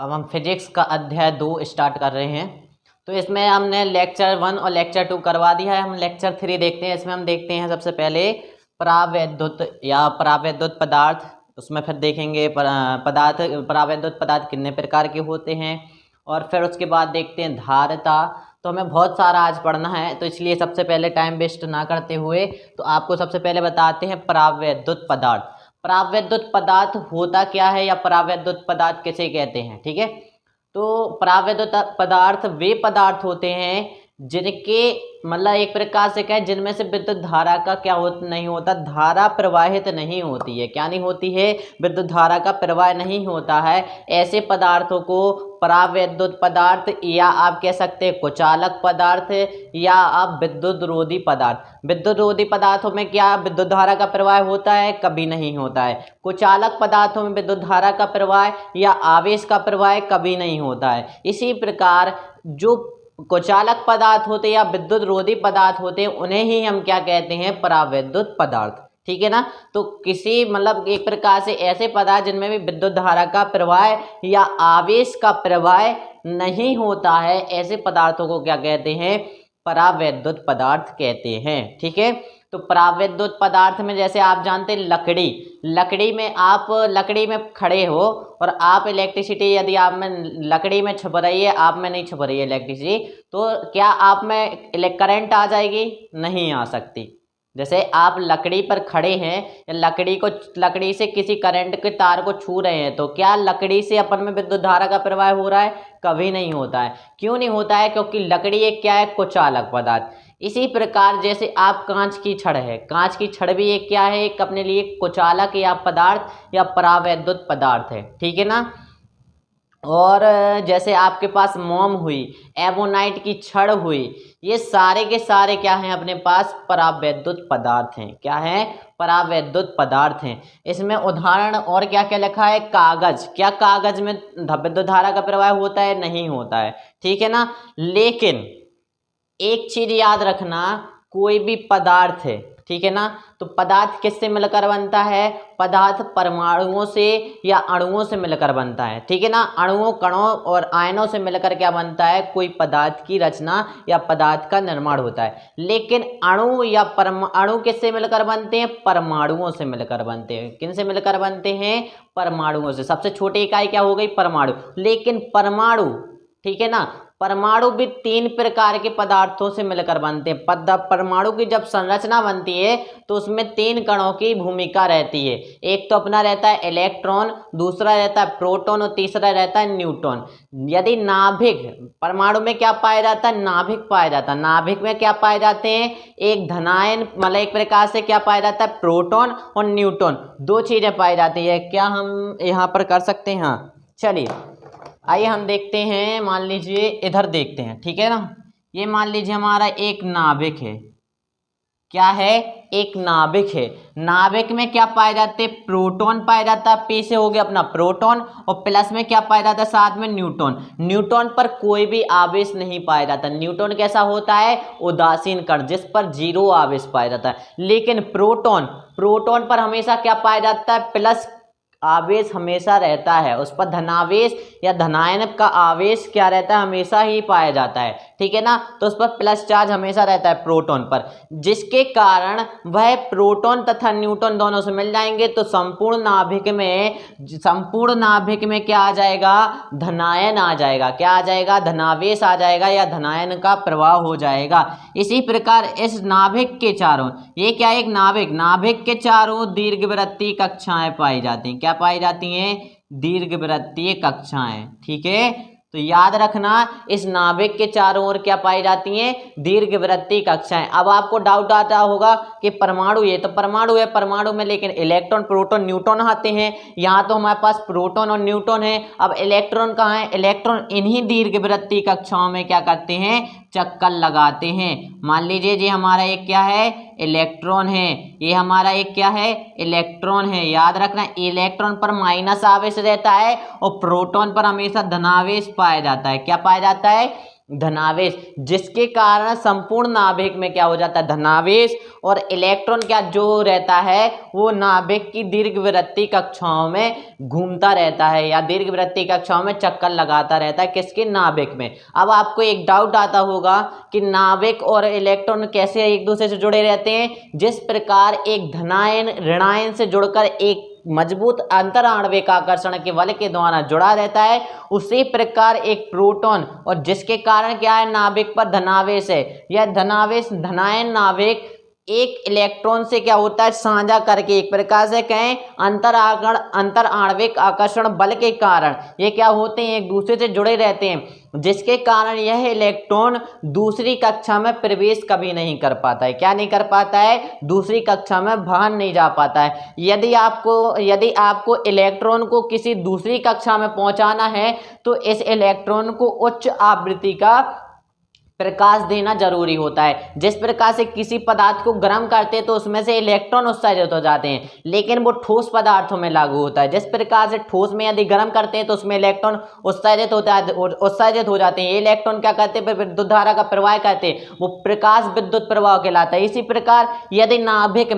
अब हम फिजिक्स का अध्याय 2 स्टार्ट कर रहे हैं। तो इसमें हमने लेक्चर 1 और लेक्चर 2 करवा दिया है। हम लेक्चर 3 देखते हैं। इसमें हम देखते हैं सबसे पहले परावैद्युत या परावैद्युत पदार्थ। उसमें फिर देखेंगे परावैद्युत पदार्थ कितने प्रकार के होते हैं, और फिर उसके बाद देखते हैं धारिता। तो हमें बहुत सारा आज पढ़ना है, तो इसलिए सबसे पहले टाइम वेस्ट ना करते हुए तो आपको सबसे पहले बताते हैं परावैद्युत पदार्थ। परावैद्युत पदार्थ होता क्या है या परावैद्युत पदार्थ किसे कहते हैं, ठीक है। तो परावैद्युत पदार्थ वे पदार्थ होते हैं जिनके मतलब एक प्रकार से कहें जिनमें से विद्युत धारा का क्या नहीं होता, धारा प्रवाहित नहीं होती है। क्या नहीं होती है? विद्युत धारा का प्रवाह नहीं होता है। ऐसे पदार्थों को परावैद्युत पदार्थ या आप कह सकते हैं कुचालक पदार्थ या आप विद्युत रोधी पदार्थ। विद्युत रोधी पदार्थों में क्या विद्युत धारा का प्रवाह होता है? कभी नहीं होता है। कुचालक पदार्थों में विद्युत धारा का प्रवाह या आवेश का प्रवाह कभी नहीं होता है। इसी प्रकार जो कुचालक पदार्थ होते हैं या विद्युत रोधी पदार्थ होते हैं उन्हें ही हम क्या कहते हैं? परावैद्युत पदार्थ, ठीक है ना। तो किसी मतलब एक प्रकार से ऐसे पदार्थ जिनमें भी विद्युत धारा का प्रवाह या आवेश का प्रवाह नहीं होता है, ऐसे पदार्थों को क्या कहते हैं? परावैद्युत पदार्थ कहते हैं, ठीक है। तो परावैद्युत पदार्थ में जैसे आप जानते हैं लकड़ी में आप लकड़ी में खड़े हो और आप इलेक्ट्रिसिटी यदि आप में लकड़ी में छुप रही है, आप में नहीं छुप रही है इलेक्ट्रिसिटी, तो क्या आप में करंट आ जाएगी? नहीं आ सकती। जैसे आप लकड़ी पर खड़े हैं या लकड़ी से किसी करंट के तार को छू रहे हैं, तो क्या लकड़ी से अपन में विद्युत धारा का प्रवाह हो रहा है? कभी नहीं होता है। क्यों नहीं होता है? क्योंकि लकड़ी एक क्या है? कुचालक पदार्थ। इसी प्रकार जैसे आप कांच की छड़ है, कांच की छड़ भी एक क्या है? एक अपने लिए कुचालक या पदार्थ या परावैद्युत पदार्थ है, ठीक है ना। और जैसे आपके पास मोम हुई, एबोनाइट की छड़ हुई, ये सारे के सारे क्या हैं? अपने पास परावैद्युत पदार्थ हैं। क्या है? परावैद्युत पदार्थ हैं। इसमें उदाहरण और क्या क्या लिखा है? कागज। क्या कागज में विद्युत धारा का प्रवाह होता है? नहीं होता है, ठीक है ना। लेकिन एक चीज याद रखना, कोई भी पदार्थ है, ठीक है ना, तो पदार्थ किससे मिलकर बनता है? पदार्थ परमाणुओं से या अणुओं से मिलकर बनता है, ठीक है ना। अणुओं, कणों और आयनों से मिलकर क्या बनता है? कोई पदार्थ की रचना या पदार्थ का निर्माण होता है। लेकिन अणु या अणु किससे मिलकर बनते हैं? परमाणुओं से मिलकर बनते हैं। किन से मिलकर बनते हैं? परमाणुओं से। सबसे छोटी इकाई क्या हो गई? परमाणु। लेकिन परमाणु, ठीक है ना, परमाणु भी 3 प्रकार के पदार्थों से मिलकर बनते हैं। परमाणु की जब संरचना बनती है तो उसमें 3 कणों की भूमिका रहती है। एक तो अपना रहता है इलेक्ट्रॉन, दूसरा रहता है प्रोटॉन और तीसरा रहता है न्यूट्रॉन। यदि नाभिक, परमाणु में क्या पाया जाता है? नाभिक पाया जाता है। नाभिक में क्या पाए जाते हैं? एक धनायन, मतलब एक प्रकार से क्या पाया जाता है? प्रोटॉन और न्यूट्रॉन, 2 चीजें पाई जाती है। क्या हम यहाँ पर कर सकते हैं? हाँ, चलिए आइए हम देखते हैं। मान लीजिए इधर देखते हैं, ठीक है ना। ये मान लीजिए हमारा एक नाभिक है। क्या है? एक नाभिक है। नाभिक में क्या पाए जाते हैं? प्रोटॉन पाया जाता है। पी से हो गया अपना प्रोटॉन, और प्लस में क्या पाया जाता है? साथ में न्यूट्रॉन। न्यूट्रॉन पर कोई भी आवेश नहीं पाया जाता। न्यूट्रॉन कैसा होता है? उदासीन कण, जिस पर 0 आवेश पाया जाता है। लेकिन प्रोटॉन पर हमेशा क्या पाया जाता है? प्लस आवेश हमेशा रहता है। उस पर धनावेश या धनायन का आवेश क्या रहता है? हमेशा ही पाया जाता है, ठीक है ना। तो उस पर प्लस चार्ज हमेशा रहता है प्रोटॉन पर, जिसके कारण वह प्रोटॉन तथा न्यूट्रॉन दोनों से मिल जाएंगे। तो संपूर्ण नाभिक में क्या आ जाएगा? धनायन आ जाएगा। क्या आ जाएगा? धनावेश आ जाएगा या धनायन का प्रवाह हो जाएगा। इसी प्रकार इस नाभिक के चारों, ये क्या है? एक नाभिक के चारों दीर्घवृत्तीय कक्षाएं पाई जाती हैं। क्या पाई जाती हैं? दीर्घवृत्तीय कक्षाएं, ठीक है। तो याद रखना, इस नाभिक के चारों ओर क्या पाई जाती हैं? दीर्घवृत्तीय कक्षाएं। अब आपको डाउट आता होगा कि परमाणु, ये तो परमाणु है, परमाणु में लेकिन इलेक्ट्रॉन, प्रोटॉन, न्यूट्रॉन आते हैं। यहाँ तो हमारे पास प्रोटॉन और न्यूट्रॉन है। अब इलेक्ट्रॉन कहाँ है? इलेक्ट्रॉन इन्हीं दीर्घवृत्तीय कक्षाओं में क्या करते हैं? चक्कर लगाते हैं। मान लीजिए ये हमारा एक क्या है? इलेक्ट्रॉन है। ये हमारा एक क्या है? इलेक्ट्रॉन है। याद रखना, इलेक्ट्रॉन पर माइनस आवेश रहता है और प्रोटॉन पर हमेशा धनावेश पाया जाता है। क्या पाया जाता है? धनावेश, जिसके कारण संपूर्ण नाभिक में क्या हो जाता है, धनावेश, और इलेक्ट्रॉन क्या जो रहता है वो नाभिक की दीर्घवृत्तीय कक्षाओं में घूमता रहता है या दीर्घवृत्तीय कक्षाओं में चक्कर लगाता रहता है, किसके, नाभिक में। अब आपको एक डाउट आता होगा कि नाभिक और इलेक्ट्रॉन कैसे एक दूसरे से जुड़े रहते हैं। जिस प्रकार एक धनायन ऋणायन से जुड़कर एक मजबूत अंतर आणविक आकर्षण के बल के द्वारा जुड़ा रहता है, उसी प्रकार एक प्रोटॉन, और जिसके कारण क्या है, नाभिक पर धनावेश है, यह धनावेश धनायन नाभिक एक इलेक्ट्रॉन से क्या होता है, साझा करके, एक प्रकार से कहें अंतर आणविक आकर्षण बल के कारण ये क्या होते हैं, एक दूसरे से जुड़े रहते हैं, जिसके कारण यह इलेक्ट्रॉन दूसरी कक्षा में प्रवेश कभी नहीं कर पाता है। क्या नहीं कर पाता है, दूसरी कक्षा में बाहर नहीं जा पाता है। यदि आपको इलेक्ट्रॉन को किसी दूसरी कक्षा में पहुंचाना है तो इस इलेक्ट्रॉन को उच्च आवृत्ति का प्रकाश देना जरूरी होता है। जिस प्रकार से किसी पदार्थ को गर्म करते हैं तो उसमें से इलेक्ट्रॉन उत्सर्जित हो जाते हैं, लेकिन वो ठोस पदार्थों में लागू होता है। जिस प्रकार से ठोस में यदि गर्म करते हैं तो उसमें इलेक्ट्रॉन उत्सर्जित हो जाते हैं। ये इलेक्ट्रॉन क्या करते हैं, विद्युत धारा का प्रवाह करते हैं, वो प्रकाश विद्युत प्रवाह कहलाता है। इसी प्रकार यदि नाभिक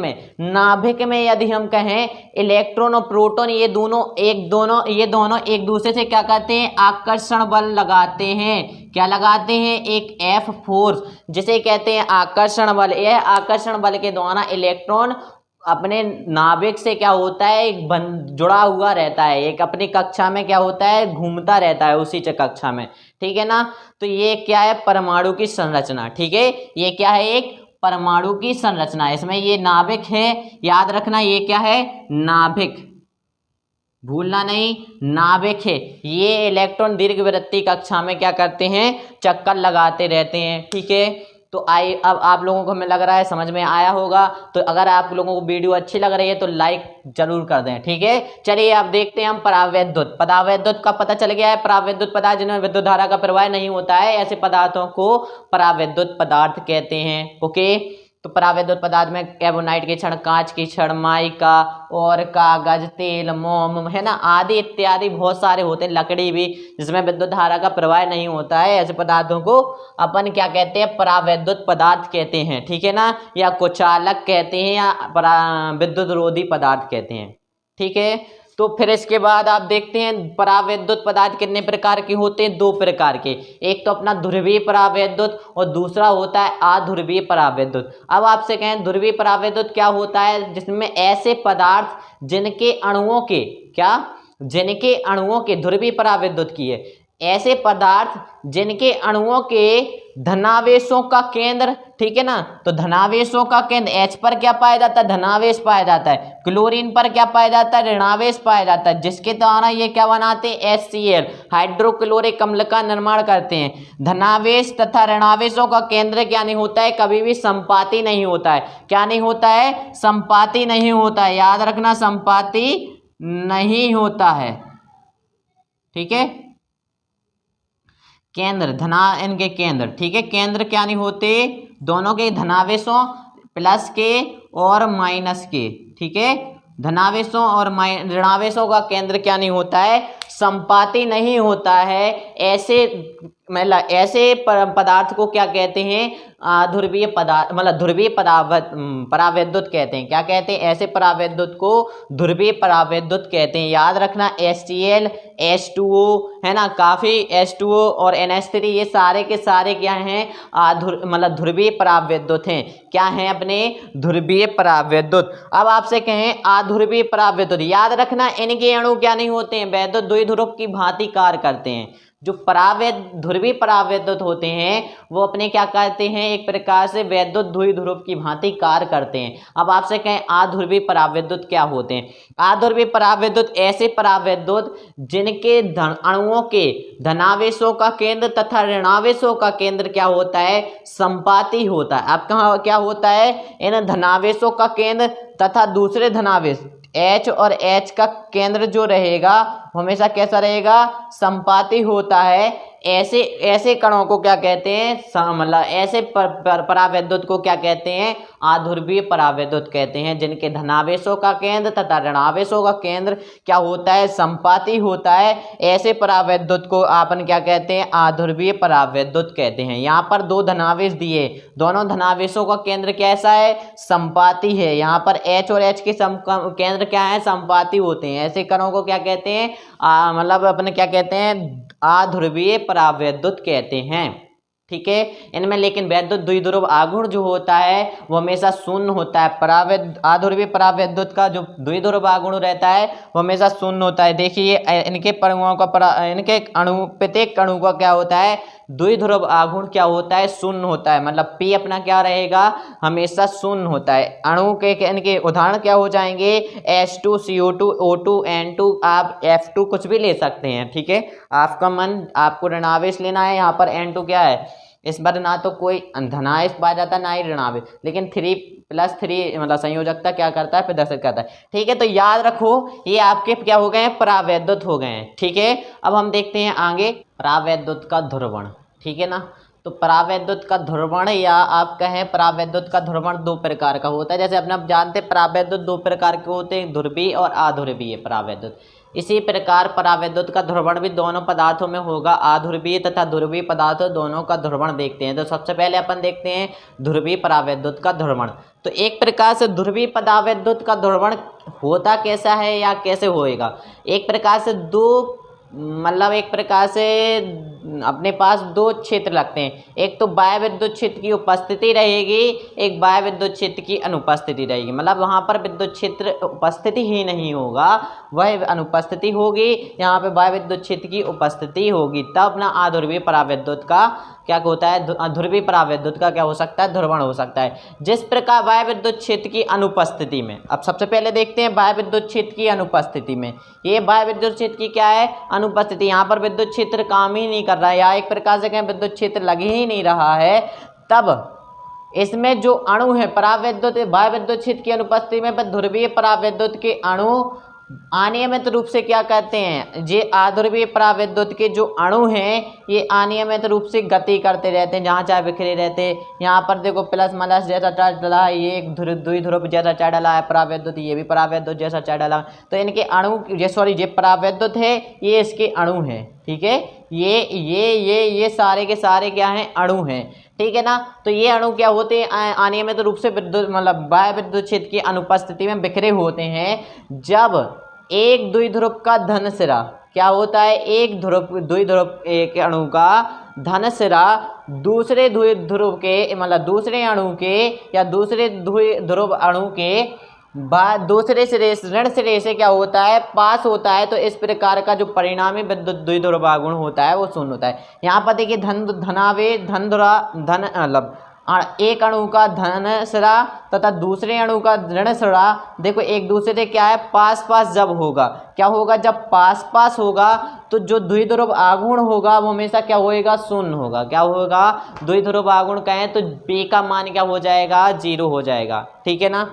में यदि हम कहें इलेक्ट्रॉन और प्रोटॉन ये दोनों एक दूसरे से क्या करते हैं, आकर्षण बल लगाते हैं। क्या लगाते हैं, एक एफ फोर्स, जिसे कहते हैं आकर्षण बल। यह आकर्षण बल के द्वारा इलेक्ट्रॉन अपने नाभिक से क्या होता है, एक जुड़ा हुआ रहता है, एक अपनी कक्षा में क्या होता है, घूमता रहता है उसी कक्षा में। ठीक है ना। तो ये क्या है, परमाणु की संरचना। ठीक है, ये क्या है, एक परमाणु की संरचना। इसमें ये नाभिक है, याद रखना, ये क्या है, नाभिक, भूलना नहीं, नाभिक है। ये इलेक्ट्रॉन दीर्घवृत्तीय कक्षा में क्या करते हैं, चक्कर लगाते रहते हैं। ठीक है, तो अब आप लोगों को हमें लग रहा है समझ में आया होगा। तो अगर आप लोगों को वीडियो अच्छी लग रही है तो लाइक जरूर कर दें। ठीक है, चलिए अब देखते हैं हम परावैद्युत। परावैद्युत का पता चल गया है। परावैद्युत पदार्थ जिनमें विद्युत धारा का प्रवाह नहीं होता है, ऐसे पदार्थों को परावैद्युत पदार्थ कहते हैं। ओके, तो परावैद्युत पदार्थ में कैबोनाइट के क्षण, कांच की क्षण, माइका और कागज, तेल, मोम, है ना, आदि इत्यादि बहुत सारे होते हैं, लकड़ी भी, जिसमें विद्युत धारा का प्रवाह नहीं होता है। ऐसे पदार्थों को अपन क्या कहते हैं, परावैद्युत पदार्थ कहते हैं। ठीक है ना, या कुचालक कहते हैं, या विद्युत रोधी पदार्थ कहते हैं। ठीक है, तो फिर इसके बाद आप देखते हैं परावैद्युत पदार्थ कितने प्रकार के होते हैं, दो प्रकार के। एक तो अपना ध्रुवीय परावैद्युत और दूसरा होता है अध्रुवीय परावैद्युत। अब आपसे कहें ध्रुवीय परावैद्युत क्या होता है, जिसमें ऐसे पदार्थ जिनके अणुओं के ध्रुवीय परावैद्युत की है, ऐसे पदार्थ जिनके अणुओं के धनावेशों का केंद्र, ठीक है ना, तो धनावेशों का केंद्र H पर क्या पाया जाता है, धनावेश पाया जाता है। क्लोरीन पर क्या पाया जाता है, ऋणावेश पाया जाता है, जिसके द्वारा ये क्या बनाते हैं, HCl, हाइड्रोक्लोरिक अम्ल का निर्माण करते हैं। धनावेश तथा ऋणावेशों का केंद्र क्या नहीं होता है, कभी भी संपाती नहीं होता है। क्या नहीं होता है, संपाती नहीं होता है, याद रखना, संपाती नहीं होता है। ठीक है, केंद्र, इनके केंद्र, ठीक है, केंद्र क्या नहीं होते, दोनों के धनावेशों प्लस के और माइनस के, ठीक है, धनावेशों और ऋणावेशों का केंद्र क्या नहीं होता है, संपाती नहीं होता है। ऐसे पदार्थ को क्या कहते हैं, ध्रुवीय पदार्थ, मतलब ध्रुवीय परावैद्युत कहते हैं। क्या कहते हैं, ऐसे परावैद्युत को ध्रुवीय परावैद्युत कहते हैं। याद रखना, HCl, H2O, है ना, काफ़ी H2O और NH3, ये सारे के सारे क्या हैं, मतलब ध्रुवीय परावैद्युत हैं। क्या हैं, अपने ध्रुवीय परावैद्युत। अब आपसे कहें अध्रुवीय परावैद्युत, याद रखना, इनके अणु क्या नहीं होते हैं, वैद्युत द्विध्रुव की भांति कार्य करते हैं। जो ध्रुवीय परावैद्युत होते हैं वो अपने क्या करते हैं, एक प्रकार से वैद्युत द्विध्रुव की भांति कार्य करते हैं। अब आपसे कहें अध्रुवीय परावैद्युत क्या होते हैं। अध्रुवीय परावैद्युत ऐसे परावैद्युत जिनके अणुओं के धनावेशों का केंद्र तथा ऋणावेशों का केंद्र क्या होता है, संपाती होता है। अब कहाँ क्या होता है, इन धनावेशों का केंद्र तथा दूसरे धनावेश H और H का केंद्र जो रहेगा हमेशा कैसा रहेगा, संपाती होता है। ऐसे ऐसे कणों को क्या कहते हैं, मतलब ऐसे परावैद्युत को क्या कहते हैं, आध्रुवीय परावैद्युत कहते हैं, जिनके धनावेशों का केंद्र तथा ऋणावेशों का केंद्र क्या होता है, संपाती होता है। ऐसे परावैद्युत को अपन क्या कहते हैं, आध्रुवीय परावैद्युत कहते हैं। यहाँ पर दो धनावेश दिए, दोनों धनावेशों का केंद्र कैसा है, संपाती है। यहाँ पर H और H के केंद्र क्या है, संपाती होते हैं। ऐसे कणों को क्या कहते हैं, मतलब अपने क्या कहते हैं, आध्रुवीय परावैद्युत कहते हैं। ठीक है, इनमें लेकिन वैद्युत द्विध्रुव आघूर्ण जो होता है वो हमेशा शून्य होता है। आध्रुवीय परावैद्युत का जो द्विध्रुव आघूर्ण रहता है वो हमेशा शून्य होता है। देखिए इनके परमाणुओं का इनके अणु, प्रत्येक अणु का क्या होता है, द्विध्रुव आघूर्ण क्या होता है, शून्य होता है। मतलब P अपना क्या रहेगा, हमेशा शून्य होता है। अणु के इनके उदाहरण क्या हो जाएंगे, H2, CO2, O2, N2, आप F2 कुछ भी ले सकते हैं। ठीक है, आपका मन, आपको ऋणावेश लेना है। यहाँ पर N2 क्या है, इस बार ना तो कोई धनावेश पाया जाता है ना ही ऋणावेश, लेकिन 3+3 मतलब संयोजकता क्या करता है, प्रदर्शित करता है। ठीक है, तो याद रखो ये आपके क्या हो गए हैं, परावैद्युत हो गए हैं। ठीक है, अब हम देखते हैं आगे परावैद्युत का ध्रुवण। ठीक है ना, तो परावैद्युत का ध्रुवण या आप कहें परावैद्युत का ध्रुवण दो प्रकार का होता है। जैसे अपने आप जानते हैं परावैद्युत दो प्रकार के होते हैं, ध्रुवीय और अध्रुवीय परावैद्युत। इसी प्रकार परावैद्युत का ध्रुवण भी दोनों पदार्थों में होगा, अध्रुवीय तथा ध्रुवीय पदार्थों दोनों का ध्रुवण देखते हैं। तो सबसे पहले अपन देखते हैं ध्रुवीय परावैद्युत का ध्रुवण। तो एक प्रकार से ध्रुवीय परावैद्युत का ध्रुवण होता कैसा है या कैसे होएगा, एक प्रकार से दो, मतलब एक प्रकार से अपने पास दो क्षेत्र लगते हैं। एक तो बाह्य विद्युत क्षेत्र की उपस्थिति रहेगी, एक बाह्य विद्युत क्षेत्र की अनुपस्थिति रहेगी। मतलब वहाँ पर विद्युत क्षेत्र उपस्थिति ही नहीं होगा, वह अनुपस्थिति होगी। यहाँ पे बाह्य विद्युत क्षेत्र की उपस्थिति होगी, तब अपना अध्रुवीय परावैद्युत का क्या होता है, ध्रुवीय परावैद्युत का क्या हो सकता है, ध्रुवण हो सकता है। जिस प्रकार बाह्य विद्युत क्षेत्र की अनुपस्थिति में, अब सबसे पहले देखते हैं बाह्य विद्युत क्षेत्र की अनुपस्थिति में। ये बाह्य विद्युत क्षेत्र की क्या है, अनुपस्थिति। यहाँ पर विद्युत क्षेत्र काम ही नहीं कर रहा है, या एक प्रकार से कहें विद्युत क्षेत्र लग ही नहीं रहा है, तब इसमें जो अणु है परावैद्युत, बाह्य विद्युत क्षेत्र की अनुपस्थिति में ध्रुवीय परावैद्युत के अणु अनियमित रूप से क्या कहते हैं, ये अध्रुवीय परावैद्युत के जो अणु हैं ये अनियमित रूप से गति करते रहते हैं, जहाँ चाहे बिखरे रहते हैं। यहाँ पर देखो प्लस माइनस जैसा चार्ज डला है, ये एक द्विध्रुव जैसा चार्ज डला है परावैद्युत, ये भी परावैद्युत जैसा चार्ज डला है। तो इनके अणु ये परावैद्युत है, ये इसके अणु हैं। ठीक है, ये सारे के सारे क्या हैं, अणु हैं। ठीक है ना, तो ये अणु क्या होते हैं, अनियमित रूप से विद्युत मतलब बाह्य विद्युत क्षेत्र की अनुपस्थिति में बिखरे होते हैं। जब एक द्विध्रुव का धन सिरा क्या होता है, एक द्विध्रुव एक अणु का धन सिरा दूसरे द्विध्रुव के मतलब दूसरे अणु के या दूसरे द्विध्रुव अणु के दूसरे सिरे ऋण सिरे से क्या होता है, पास होता है। तो इस प्रकार का जो परिणामी विद्युत द्विध्रुव आघूर्ण होता है वो शून्य होता है। यहाँ पर देखिए मतलब एक अणु का धन सिरा तथा दूसरे अणु का ऋण सिरा, देखो एक दूसरे क्या है, पास पास जब होगा, क्या होगा, जब पास पास होगा तो जो द्विध्रुव आघूर्ण होगा वो हमेशा क्या होएगा, शून्य होगा। क्या होगा, द्विध्रुव आघूर्ण कहें तो P का मान क्या हो जाएगा, 0 हो जाएगा। ठीक है ना,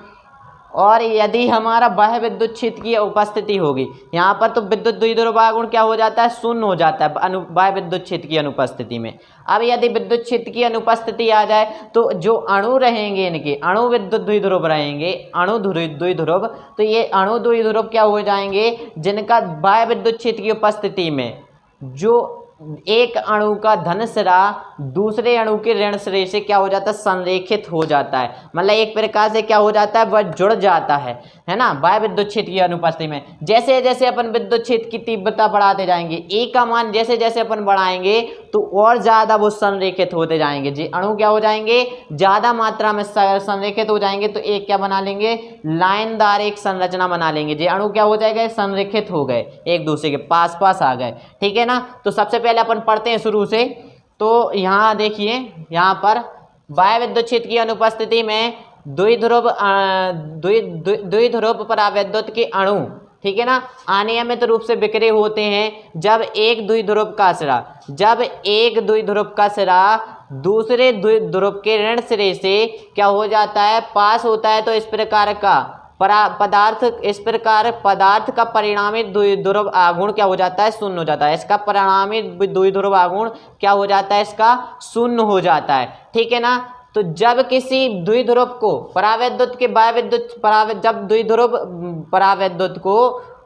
और यदि हमारा बाह्य विद्युत क्षेत्र की उपस्थिति होगी, यहाँ पर तो विद्युत द्विध्रुव आघूर्ण क्या हो जाता है, शून्य हो जाता है बाह्य विद्युत क्षेत्र की अनुपस्थिति में। अब यदि विद्युत क्षेत्र की अनुपस्थिति आ जाए तो जो अणु रहेंगे, इनके अणु विद्युत द्विध्रुव रहेंगे, अणु द्विध्रुव, तो ये अणु द्विध्रुव क्या हो जाएंगे, जिनका बाह्य विद्युत क्षेत्र की उपस्थिति में जो एक अणु का धन सिरा दूसरे अणु के ऋण सिरे से क्या हो जाता है, संरेखित हो जाता है। मतलब एक प्रकार से क्या हो जाता है, वह जुड़ जाता है ना, बाह्य विद्युत क्षेत्र की अनुपस्थिति में। जैसे जैसे अपन विद्युत क्षेत्र की तीव्रता बढ़ाते जाएंगे, E का मान जैसे जैसे अपन बढ़ाएंगे तो और ज़्यादा वो संरेखित होते जाएंगे। जी अणु क्या हो जाएंगे, ज़्यादा मात्रा में संरेखित हो जाएंगे। तो एक क्या बना लेंगे, लाइनदार एक संरचना बना लेंगे। जी अणु क्या हो जाएगा, संरेखित हो गए, एक दूसरे के पास पास आ गए। ठीक है ना, तो सबसे पहले अपन पढ़ते हैं शुरू से। तो यहाँ देखिए, यहाँ पर बाह्य विद्युत क्षेत्र की अनुपस्थिति में द्विध्रुव परावैद्युत के अणु, ठीक है ना, अनियमित रूप से बिखरे होते हैं। जब एक द्विध्रुव का सिरा दूसरे द्विध्रुव के ऋण सिरे से क्या हो जाता है, पास होता है। तो इस प्रकार का पदार्थ इस प्रकार पदार्थ का परिणामी द्विध्रुव आघूर्ण क्या हो जाता है, शून्य हो जाता है। इसका परिणामी द्विध्रुव आघूर्ण क्या हो जाता है, इसका शून्य हो जाता है। ठीक है ना। तो जब किसी द्विध्रुव को परावैद्युत के जब द्विध्रुव परावैद्युत को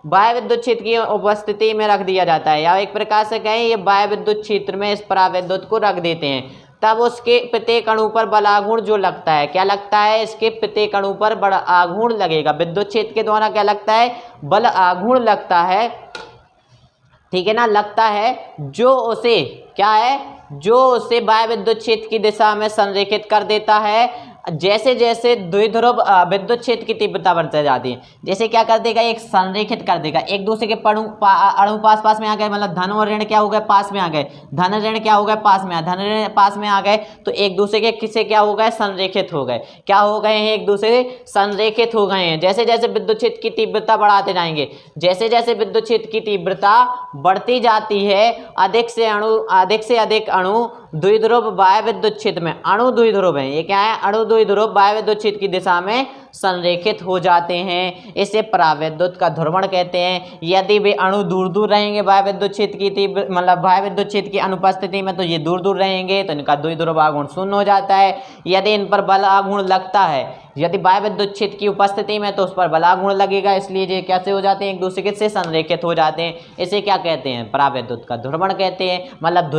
वायुविद्युत क्षेत्र की उपस्थिति में रख दिया जाता है, या एक प्रकार से कहें ये वायुविद्युत क्षेत्र में इस परावैद्युत को रख देते हैं, तब उसके प्रत्येक अणु पर बल आघूर्ण जो लगता है, क्या लगता है, इसके प्रत्येक अणु पर बल आघूर्ण लगेगा। विद्युत क्षेत्र के द्वारा क्या लगता है, बल आघूर्ण लगता है। ठीक है ना, लगता है जो उसे क्या है, जो उसे वायुविद्युत क्षेत्र की दिशा में संरेखित कर देता है। जैसे जैसे द्विध्रुव विद्युत क्षेत्र की तीव्रता बढ़ती जाती है, जैसे क्या कर देगा, एक संरेखित कर देगा। एक दूसरे के अणु पास में आ गए, मतलब धन और ऋण क्या हो गए, पास में आ गए। धन ऋण क्या हो गए, पास में आ, धन ऋण पास में आ गए, तो एक दूसरे के किससे क्या हो गए, संरेखित हो गए। क्या हो गए हैं, एक दूसरे से संरेखित हो गए हैं। जैसे जैसे विद्युत क्षेत्र की तीव्रता बढ़ाते जाएंगे, जैसे जैसे विद्युत क्षेत्र की तीव्रता बढ़ती जाती है, अधिक से अधिक अणु द्विध्रुव वायुविद्युत क्षेत्र में, अणु द्विध्रुव है, ये क्या है, अणु द्विध्रुव वायुविद्युत क्षेत्र की दिशा में संरेखित हो जाते हैं। इसे परावैद्युत का ध्रुवण कहते हैं। यदि वे अणु दूर दूर रहेंगे वायुविद्युत क्षेत्र की वायुविद्युत क्षेत्र की अनुपस्थिति में, तो ये दूर दूर रहेंगे, तो इनका द्विध्रुव आघूर्ण शून्य हो जाता है। यदि इन पर बल आघूर्ण लगता है, यदि वायुविद्युत क्षेत्र की उपस्थिति में, तो उस पर बल आघूर्ण लगेगा, इसलिए ये कैसे हो जाते हैं, एक दूसरे से संरेखित हो जाते हैं। इसे क्या कहते हैं, परावैद्युत का ध्रुवण कहते हैं, मतलब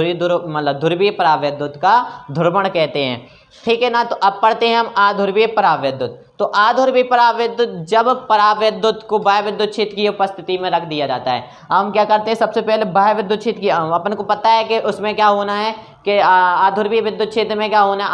ध्रुवीय परावैद्युत का ध्रुवण कहते हैं। ठीक है ना। तो अब पढ़ते हैं हम अध्रुवीय परावैद्युत। तो अध्रुवीय परावैद्युत, जब परावैद्युत को वायुविद्युत क्षेत्र की उपस्थिति में रख दिया जाता है, हम क्या करते हैं, सबसे पहले वायुविद्युत क्षेत्र की, अपन को पता है कि उसमें क्या होना है कि अध्रुवीय विद्युत क्षेत्र में क्या होना है,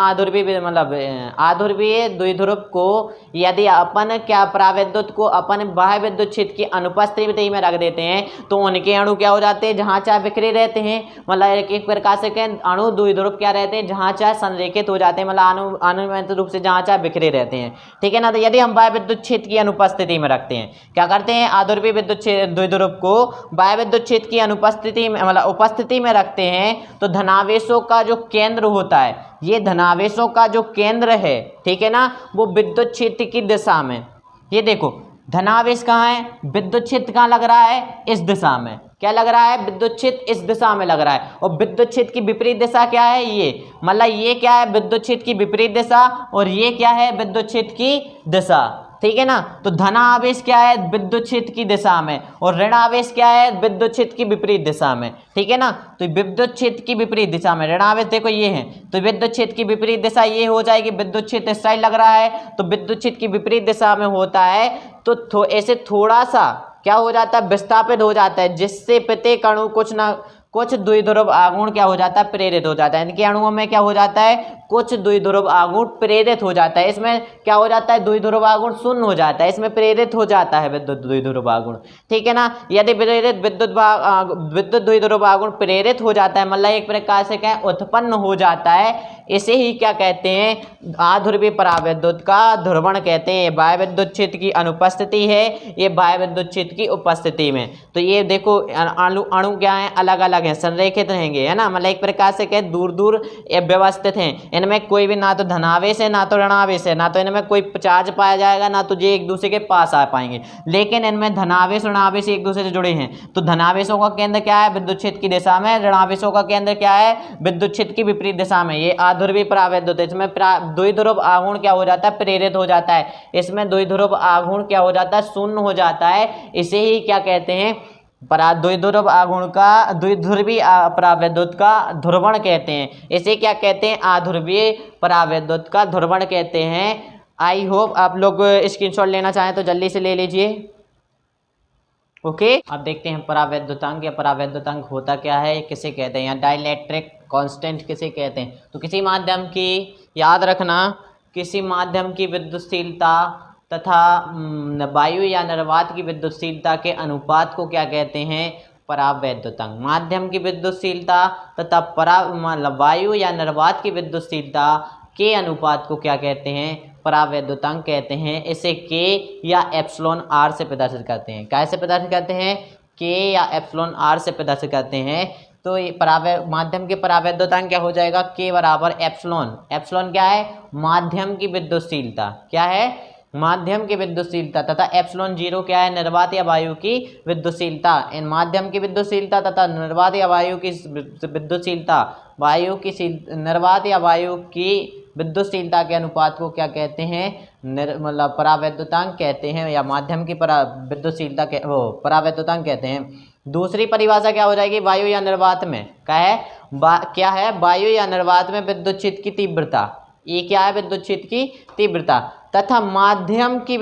अध्रुवीय द्विध्रुव को यदि अपन क्या परावैद्युत को अपन वायुविद्युत क्षेत्र की अनुपस्थिति में रख देते हैं, तो उनके अणु क्या हो जाते हैं, जहाँ चाहे बिखरे रहते हैं। मतलब एक प्रकार से कहें, अणु द्विध्रुव क्या रहते हैं, जहाँ चाहे संरेखित हो जाते हैं, मतलब अनुमेय रूप से जहाँ चाहे बिखरे रहते हैं। ठीक है ना। तो यदि हम वायुविद्युत क्षेत्र की अनुपस्थिति में रखते हैं, क्या करते हैं, अध्रुवीय विद्युत द्विध्रुव को वायुविद्युत क्षेत्र की अनुपस्थिति में, मतलब उपस्थिति में रखते हैं, तो धनावेशों का जो केंद्र होता है, ये धनावेशों का जो केंद्र है, ठीक है ना, वो विद्युत क्षेत्र की दिशा में, ये देखो धनावेश कहाँ है, विद्युत क्षेत्र कहाँ लग रहा है, इस दिशा में। क्या लग रहा है, विद्युत क्षेत्र इस दिशा में लग रहा है। और विद्युत क्षेत्र की विपरीत दिशा क्या है, ये मतलब ये क्या है, विद्युत क्षेत्र की विपरीत दिशा, और ये क्या है, विद्युत क्षेत्र की दिशा। ठीक है ना। तो धनावेश क्या है, विद्युत क्षेत्र की दिशा में, और ऋणावेश क्या है, विद्युत क्षेत्र की विपरीत दिशा में। ठीक है ना। तो विद्युत क्षेत्र की विपरीत दिशा में ऋणावेश देखो ये है, तो विद्युत क्षेत्र की विपरीत दिशा ये हो जाएगी, विद्युत क्षेत्र इस साइड लग रहा है, तो विद्युत क्षेत्र की विपरीत दिशा में होता है, तो ऐसे थोड़ा सा क्या हो जाता है, विस्थापित हो जाता है, जिससे प्रत्येक अणु कुछ द्विध्रुव आघूर्ण क्या हो जाता है, प्रेरित हो जाता है। इनके अणुओं में क्या हो जाता है, कुछ द्विध्रुव आघूर्ण प्रेरित हो जाता है। इसमें क्या हो जाता है, द्विध्रुव आघूर्ण शून्य हो जाता है, इसमें प्रेरित हो जाता है विद्युत द्विध्रुव आघूर्ण। ठीक है ना। यदि प्रेरित विद्युत द्विध्रुव आघूर्ण प्रेरित हो जाता है, मतलब एक प्रकार से क्या उत्पन्न हो जाता है, इसे ही क्या कहते हैं, अध्रुवीय परावैद्युत का ध्रुवण कहते हैं। वायुविद्युत क्षेत्र की अनुपस्थिति है, ये वायुविद्युत क्षेत्र की उपस्थिति में। तो ये देखो अणु क्या है, अलग अलग है, संरेखित रहेंगे, है ना, मतलब एक प्रकार से क्या दूर दूर व्यवस्थित हैं। इनमें कोई भी ना तो धनावेश है, ना तो ऋणावेश है, ना तो इनमें कोई चार्ज पाया जाएगा, ना तो ये एक दूसरे के पास आ पाएंगे। लेकिन इनमें धनावेश ऋणावेश एक दूसरे से जुड़े हैं। तो धनावेशों का केंद्र क्या है, विद्युत क्षेत्र की दिशा में, ऋणावेशों का केंद्र क्या है, विद्युत क्षेत्र की विपरीत दिशा में। ये अध्रुवीय परावैद्युत, इसमें द्विध्रुव आघूर्ण क्या हो जाता है, प्रेरित हो जाता है। इसमें द्विध्रुव आघूर्ण क्या हो जाता है, शून्य हो जाता है। इसे ही क्या कहते हैं, द्विध्रुव आघूर्ण का, द्विध्रुवीय परावैद्युत का ध्रुवण कहते हैं। इसे क्या कहते हैं, अध्रुवीय परावैद्युत का ध्रुवण कहते हैं। आई होप आप लोग स्क्रीनशॉट लेना चाहें तो जल्दी से ले लीजिए। ओके। अब देखते हैं परावैद्युतांक, या परावैद्युतांक होता क्या है, किसे कहते हैं, या डाइलेक्ट्रिक कांस्टेंट किसे कहते हैं। तो किसी माध्यम की, याद रखना, किसी माध्यम की विद्युतशीलता तथा वायु या निर्वात की विद्युतशीलता के अनुपात को क्या कहते हैं, परावैद्युतांक। माध्यम की विद्युतशीलता तथा वायु या निर्वात की विद्युतशीलता के अनुपात को क्या कहते हैं, परावैद्युतांक कहते हैं। इसे के या एप्सिलॉन आर से प्रदर्शित करते हैं। कैसे प्रदर्शित करते हैं, के या एप्सिलॉन आर से प्रदर्शित करते हैं। तो माध्यम के परावैद्युतांक क्या हो जाएगा, के बराबर एप्सिलॉन। एप्सिलॉन क्या है, माध्यम की विद्युतशीलता, क्या है, माध्यम की विद्युतशीलता तथा एप्सिलॉन जीरो क्या है, निर्वात या वायु की विद्युतशीलता। इन माध्यम की विद्युतशीलता तथा निर्वात या वायु की विद्युतशीलता, निर्वात या वायु की विद्युतशीलता के अनुपात को क्या कहते हैं, मतलब परावैद्युतांक कहते हैं, या माध्यम की विद्युतशीलता के परावैद्युतांक कहते हैं। दूसरी परिभाषा क्या हो जाएगी, वायु या निर्वात में क्या है, क्या है, वायु या निर्वात में विद्युत क्षेत्र की तीव्रता, ये क्या है, विद्युत क्षेत्र की तीव्रता तथा माध्यम की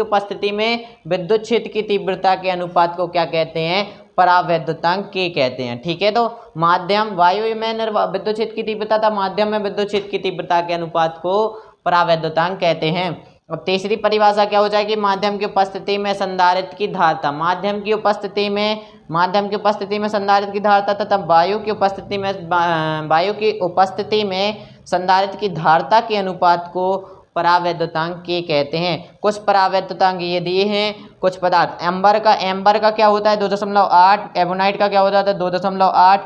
उपस्थिति में विद्युत क्षेत्र की तीव्रता के अनुपात को क्या कहते हैं, परावैद्युतांक के कहते हैं। ठीक है, तो माध्यम, वायु में विद्युत क्षेत्र की तीव्रता तथा माध्यम में विद्युत क्षेत्र की तीव्रता के अनुपात को परावैद्युतांक कहते हैं। अब तीसरी परिभाषा क्या हो जाएगी, माध्यम की उपस्थिति में संधारित्र की धारिता, माध्यम की उपस्थिति में संधारित्र की धारिता तथा वायु की उपस्थिति में संधारित्र की धारिता के अनुपात को परावैद्युतांक के कहते हैं। कुछ परावैद्युतांक ये दिए हैं, कुछ पदार्थ, एम्बर का क्या होता है 2.8, एबोनाइट का क्या होता है 2.8,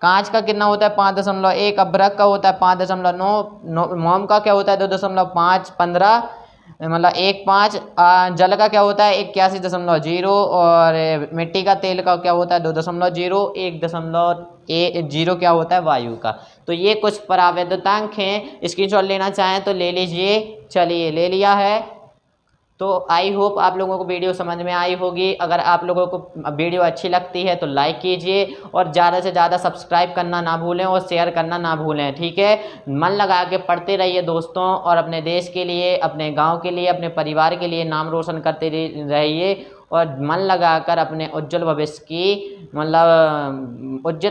कांच का कितना होता है 5.1, अभ्रक का होता है 5.9, मोम का क्या होता है 2.5, 15 मतलब 1.5, जल का क्या होता है 81.0 और मिट्टी का तेल का क्या होता है 2.0, 1.0 क्या होता है वायु का। तो ये कुछ परावैद्युतांक हैं, स्क्रीनशॉट लेना चाहें तो ले लीजिए। चलिए, ले लिया है। तो आई होप आप लोगों को वीडियो समझ में आई होगी। अगर आप लोगों को वीडियो अच्छी लगती है तो लाइक कीजिए और ज़्यादा से ज़्यादा सब्सक्राइब करना ना भूलें और शेयर करना ना भूलें। ठीक है, मन लगा के पढ़ते रहिए दोस्तों, और अपने देश के लिए, अपने गांव के लिए, अपने परिवार के लिए नाम रोशन करते रहिए, और मन लगाकर अपने उज्जवल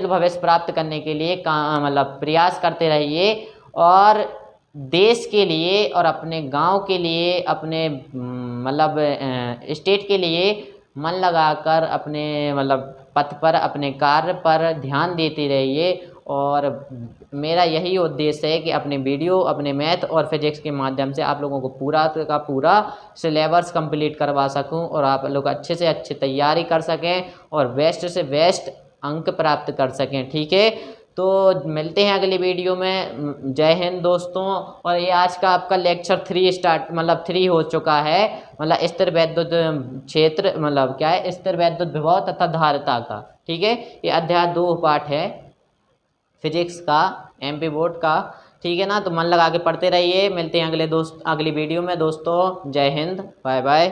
भविष्य प्राप्त करने के लिए प्रयास करते रहिए, और देश के लिए और अपने गांव के लिए, अपने स्टेट के लिए मन लगाकर अपने पथ पर, अपने कार्य पर ध्यान देते रहिए। और मेरा यही उद्देश्य है कि अपने वीडियो, अपने मैथ और फिजिक्स के माध्यम से आप लोगों को पूरा का पूरा सिलेबस कंप्लीट करवा सकूं, और आप लोग अच्छे से अच्छी तैयारी कर सकें और बेस्ट से बेस्ट अंक प्राप्त कर सकें। ठीक है, तो मिलते हैं अगली वीडियो में। जय हिंद दोस्तों। और ये आज का आपका लेक्चर 3 हो चुका है, स्थिर वैद्युत क्षेत्र, क्या है, स्थिर वैद्युत विभव तथा धारिता का। ठीक है, ये अध्याय 2 पाठ है फिजिक्स का, MP बोर्ड का। ठीक है ना, तो मन लगा के पढ़ते रहिए। मिलते हैं अगली वीडियो में दोस्तों। जय हिंद, बाय बाय।